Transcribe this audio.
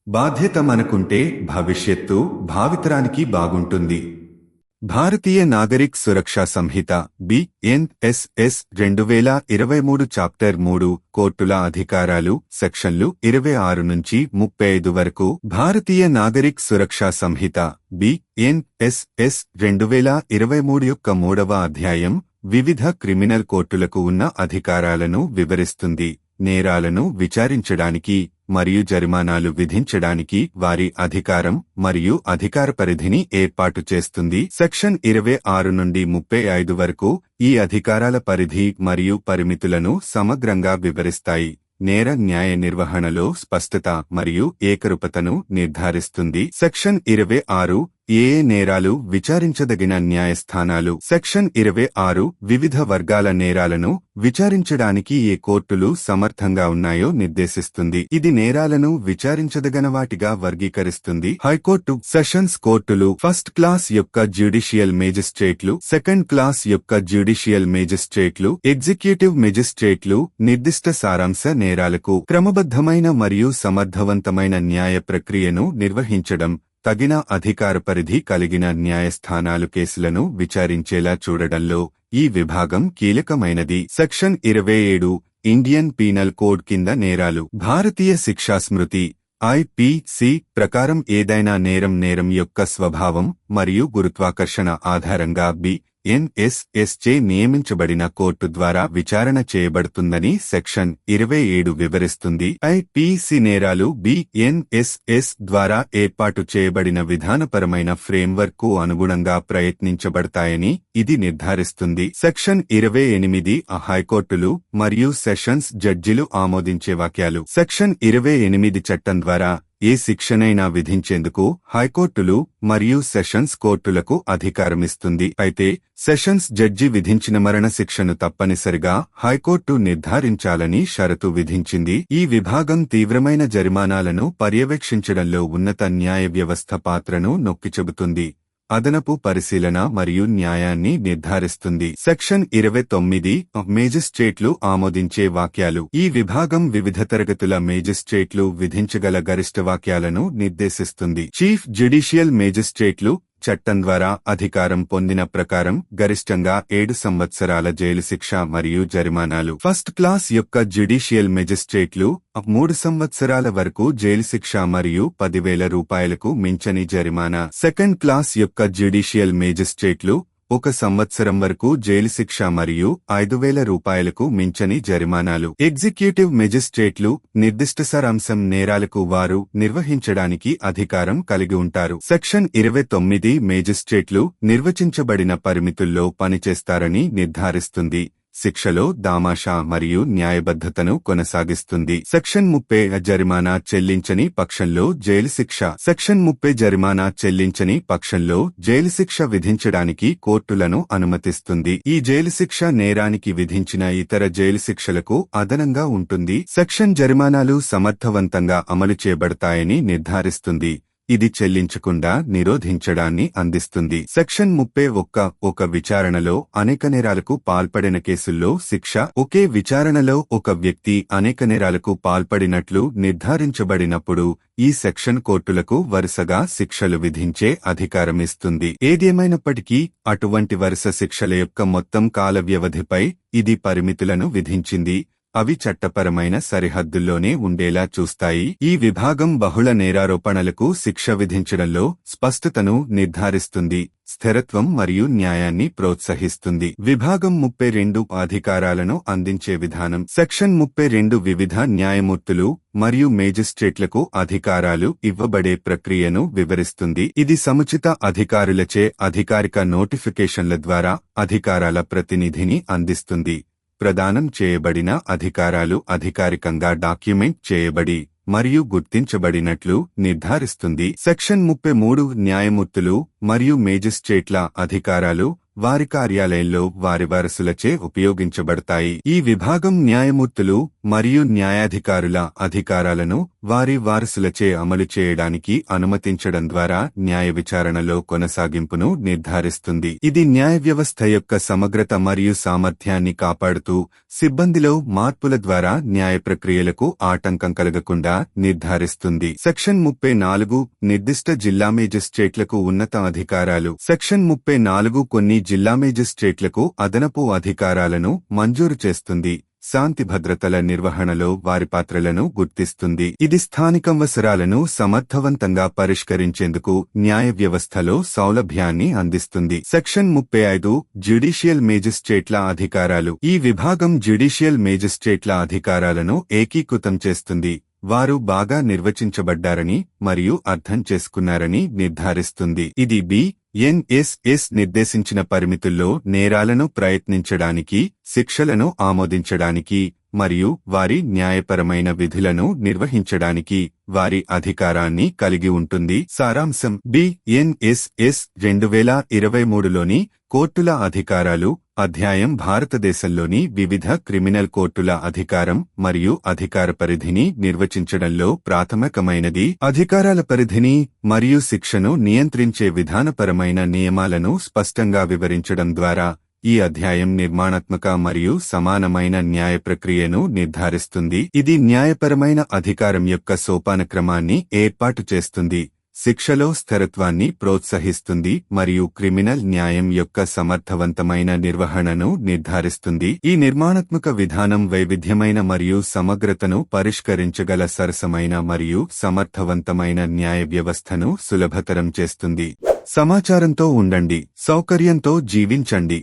బాధ్యత మనకుంటే భవిష్యత్తు భావితరానికి బాగుంటుంది. భారతీయ నాగరిక్ సురక్షా సంహిత BNSS 2023 చాప్టర్ 3 కోర్టుల అధికారాలు సెక్షన్లు 26 నుంచి 35 వరకు. భారతీయ నాగరిక్ సురక్షా సంహిత BNSS 2023 యొక్క 3వ అధ్యాయం వివిధ క్రిమినల్ కోర్టులకు ఉన్న అధికారాలను వివరిస్తుంది. నేరాలను విచారించడానికి మరియు జరిమానాలు విధించడానికి వారి అధికారం మరియు అధికార పరిధిని ఏర్పాటు చేస్తుంది. సెక్షన్ 26 నుండి 35 వరకు ఈ అధికారాల పరిధి మరియు పరిమితులను సమగ్రంగా వివరిస్తాయి. నేర న్యాయ నిర్వహణలో స్పష్టత మరియు ఏకరూపతను నిర్ధారిస్తుంది. సెక్షన్ 26 ఏ నేరాలు విచారించదగిన న్యాయస్థానాలు. సెక్షన్ 26 వివిధ వర్గాల నేరాలను విచారించడానికి ఏ కోర్టులు సమర్థంగా ఉన్నాయో నిర్దేశిస్తుంది. ఇది నేరాలను విచారించదగన వాటిగా వర్గీకరిస్తుంది. హైకోర్టు, సెషన్స్ కోర్టులు ఫస్ట్ క్లాస్ యొక్క జ్యుడిషియల్ మేజిస్ట్రేట్లు, సెకండ్ క్లాస్ యొక్క జ్యుడిషియల్ మేజిస్ట్రేట్లు, ఎగ్జిక్యూటివ్ మేజిస్ట్రేట్లు నిర్దిష్ట సారాంశ నేరాలకు క్రమబద్ధమైన మరియు సమర్థవంతమైన న్యాయ ప్రక్రియను నిర్వహించడం, తగిన అధికార పరిధి కలిగిన న్యాయస్థానాలు కేసులను విచారించేలా చూడడంలో ఈ విభాగం కీలకమైనది. సెక్షన్ 27 ఇండియన్ పీనల్ కోడ్ కింద నేరాలు. భారతీయ శిక్షాస్మృతి IPC ప్రకారం ఏదైనా నేరం యొక్క స్వభావం మరియు గురుత్వాకర్షణ ఆధారంగా BNSS చే నియమించబడిన కోర్టు ద్వారా విచారణ చేయబడుతుందని సెక్షన్ 27 వివరిస్తుంది. IPC నేరాలు BNSS ద్వారా ఏర్పాటు చేయబడిన విధానపరమైన ఫ్రేమ్వర్క్ కు అనుగుణంగా ప్రయత్నించబడతాయని ఇది నిర్ధారిస్తుంది. సెక్షన్ 28 హైకోర్టులు మరియు సెషన్స్ జడ్జిలు ఆమోదించే వాక్యాలు. సెక్షన్ 28 చట్టం ద్వారా ఏ శిక్షనైనా విధించేందుకు హైకోర్టులు మరియు సెషన్స్ కోర్టులకు అధికారమిస్తుంది. అయితే సెషన్స్ జడ్జి విధించిన మరణ శిక్షను తప్పనిసరిగా హైకోర్టు నిర్ధారించాలని షరతు విధించింది. ఈ విభాగం తీవ్రమైన జరిమానాలను పర్యవేక్షించడంలో ఉన్నత న్యాయ వ్యవస్థ పాత్రను నొక్కిచెబుతుంది. అదనపు పరిశీలన మరియు న్యాయాన్ని నిర్ధారిస్తుంది. సెక్షన్ 29 మేజిస్ట్రేట్లు ఆమోదించే వాక్యాలు. ఈ విభాగం వివిధ తరగతుల మేజిస్ట్రేట్లు విధించగల గరిష్ట వాక్యాలను నిర్దేశిస్తుంది. చీఫ్ జ్యుడిషియల్ మేజిస్ట్రేట్లు చట్టం ద్వారా అధికారం పొందిన ప్రకారం గరిష్టంగా 7 సంవత్సరాల జైలు శిక్ష మరియు జరిమానాలు. ఫస్ట్ క్లాస్ యొక్క జ్యుడిషియల్ మేజిస్ట్రేట్లు 3 సంవత్సరాల వరకు జైలు శిక్ష మరియు 10,000 రూపాయలకు మించని జరిమానా. సెకండ్ క్లాస్ యొక్క జ్యుడిషియల్ మేజిస్ట్రేట్లు 1 సంవత్సరం వరకు జైలు శిక్ష మరియు 5,000 రూపాయలకు మించని జరిమానాలు. ఎగ్జిక్యూటివ్ మేజిస్ట్రేట్లు నిర్దిష్ట సారాంశం నేరాలకు వారు నిర్వహించడానికి అధికారం కలిగి ఉంటారు. సెక్షన్ 29 మేజిస్ట్రేట్లు నిర్వచించబడిన పరిమితుల్లో పనిచేస్తారని నిర్ధారిస్తుంది. శిక్షలో దామాషా మరియు న్యాయబద్ధతను కొనసాగిస్తుంది. సెక్షన్ 30 జరిమానా చెల్లించని పక్షంలో జైలు శిక్ష. సెక్షన్ 30 జరిమానా చెల్లించని పక్షంలో జైలు శిక్ష విధించడానికి కోర్టులను అనుమతిస్తుంది. ఈ జైలు శిక్ష నేరానికి విధించిన ఇతర జైలు శిక్షలకు అదనంగా ఉంటుంది. సెక్షన్ జరిమానాలు సమర్థవంతంగా అమలు చేయబడతాయని నిర్ధారిస్తుంది. ఇది చెల్లించకుండా నిరోధించడాన్ని అందిస్తుంది. సెక్షన్ 31 ఒక విచారణలో అనేక నేరాలకు పాల్పడిన కేసుల్లో శిక్ష. ఒకే విచారణలో ఒక వ్యక్తి అనేక నేరాలకు పాల్పడినట్లు నిర్ధారించబడినప్పుడు ఈ సెక్షన్ కోర్టులకు వరుసగా శిక్షలు విధించే అధికారమిస్తుంది. ఏదేమైనప్పటికీ అటువంటి వరుస శిక్షల యొక్క మొత్తం కాల వ్యవధిపై ఇది పరిమితులను విధించింది. అవి చట్టపరమైన సరిహద్దుల్లోనే ఉండేలా చూస్తాయి. ఈ విభాగం బహుళ నేరారోపణలకు శిక్ష విధించడంలో స్పష్టతను నిర్ధారిస్తుంది, స్థిరత్వం మరియు న్యాయాన్ని ప్రోత్సహిస్తుంది. విభాగం 32 అధికారాలను అందించే విధానం. సెక్షన్ 32 వివిధ న్యాయమూర్తులు మరియు మేజిస్ట్రేట్లకు అధికారాలు ఇవ్వబడే ప్రక్రియను వివరిస్తుంది. ఇది సముచిత అధికారులచే అధికారిక నోటిఫికేషన్ల ద్వారా అధికారాల ప్రతినిధిని అందిస్తుంది. ప్రదానం చేయబడిన అధికారాలు అధికారికంగా డాక్యుమెంట్ చేయబడి మరియు గుర్తించబడినట్లు నిర్ధారిస్తుంది. సెక్షన్ 33 న్యాయమూర్తులు మరియు మేజిస్ట్రేట్ల అధికారాలు వారి కార్యాలయంలో వారి వారసులచే ఉపయోగించబడతాయి. ఈ విభాగం న్యాయమూర్తులు మరియు న్యాయాధికారుల అధికారాలను వారి వారసులచే అమలు చేయడానికి అనుమతించడం ద్వారా న్యాయ విచారణలో కొనసాగింపును నిర్ధారిస్తుంది. ఇది న్యాయ వ్యవస్థ యొక్క సమగ్రత మరియు సామర్థ్యాన్ని కాపాడుతూ సిబ్బందిలో మార్పుల ద్వారా న్యాయ ప్రక్రియలకు ఆటంకం కలగకుండా నిర్ధారిస్తుంది. సెక్షన్ 34 నిర్దిష్ట జిల్లా మేజిస్ట్రేట్లకు ఉన్నత అధికారాలు. సెక్షన్ 34 కొన్ని జిల్లా మేజిస్ట్రేట్లకు అదనపు అధికారాలను మంజూరు చేస్తుంది. శాంతి భద్రతల నిర్వహణలో వారి పాత్రలను గుర్తిస్తుంది. ఇది స్థానికావసరాలను సమర్థవంతంగా పరిష్కరించేందుకు న్యాయ వ్యవస్థలో సౌలభ్యాన్ని అందిస్తుంది. సెక్షన్ 35 జ్యుడిషియల్ మేజిస్ట్రేట్ల అధికారాలు. ఈ విభాగం జ్యుడిషియల్ మేజిస్ట్రేట్ల అధికారాలను ఏకీకృతం చేస్తుంది. వారు బాగా నిర్వచించబడ్డారని మరియు అర్థం చేసుకున్నారని నిర్ధారిస్తుంది. ఇది BNSS నిర్దేశించిన పరిమితుల్లో నేరాలను ప్రయత్నించడానికి, శిక్షలను ఆమోదించడానికి మరియు వారి న్యాయపరమైన విధులను నిర్వహించడానికి వారి అధికారాన్ని కలిగి ఉంటుంది. సారాంశం BNSS 2023లోని కోర్టుల అధికారాలు అధ్యాయం భారతదేశంలోని వివిధ క్రిమినల్ కోర్టుల అధికారం మరియు అధికార పరిధిని నిర్వచించడంలో ప్రాథమికమైనది. అధికారాల పరిధిని మరియు శిక్షను నియంత్రించే విధానపరమైన నియమాలను స్పష్టంగా వివరించడం ద్వారా ఈ అధ్యాయం నిర్మాణాత్మక మరియు సమానమైన న్యాయ ప్రక్రియను నిర్ధారిస్తుంది. ఇది న్యాయపరమైన అధికారం యొక్క సోపానక్రమాన్ని ఏర్పాటు చేస్తుంది, శిక్షలో స్థిరత్వాన్ని ప్రోత్సహిస్తుంది మరియు క్రిమినల్ న్యాయం యొక్క సమర్థవంతమైన నిర్వహణను నిర్ధారిస్తుంది. ఈ నిర్మాణాత్మక విధానం వైవిధ్యమైన మరియు సమగ్రతను పరిష్కరించగల సరసమైన మరియు సమర్థవంతమైన న్యాయ వ్యవస్థను సులభతరం చేస్తుంది. సమాచారంతో ఉండండి, సౌకర్యంతో జీవించండి.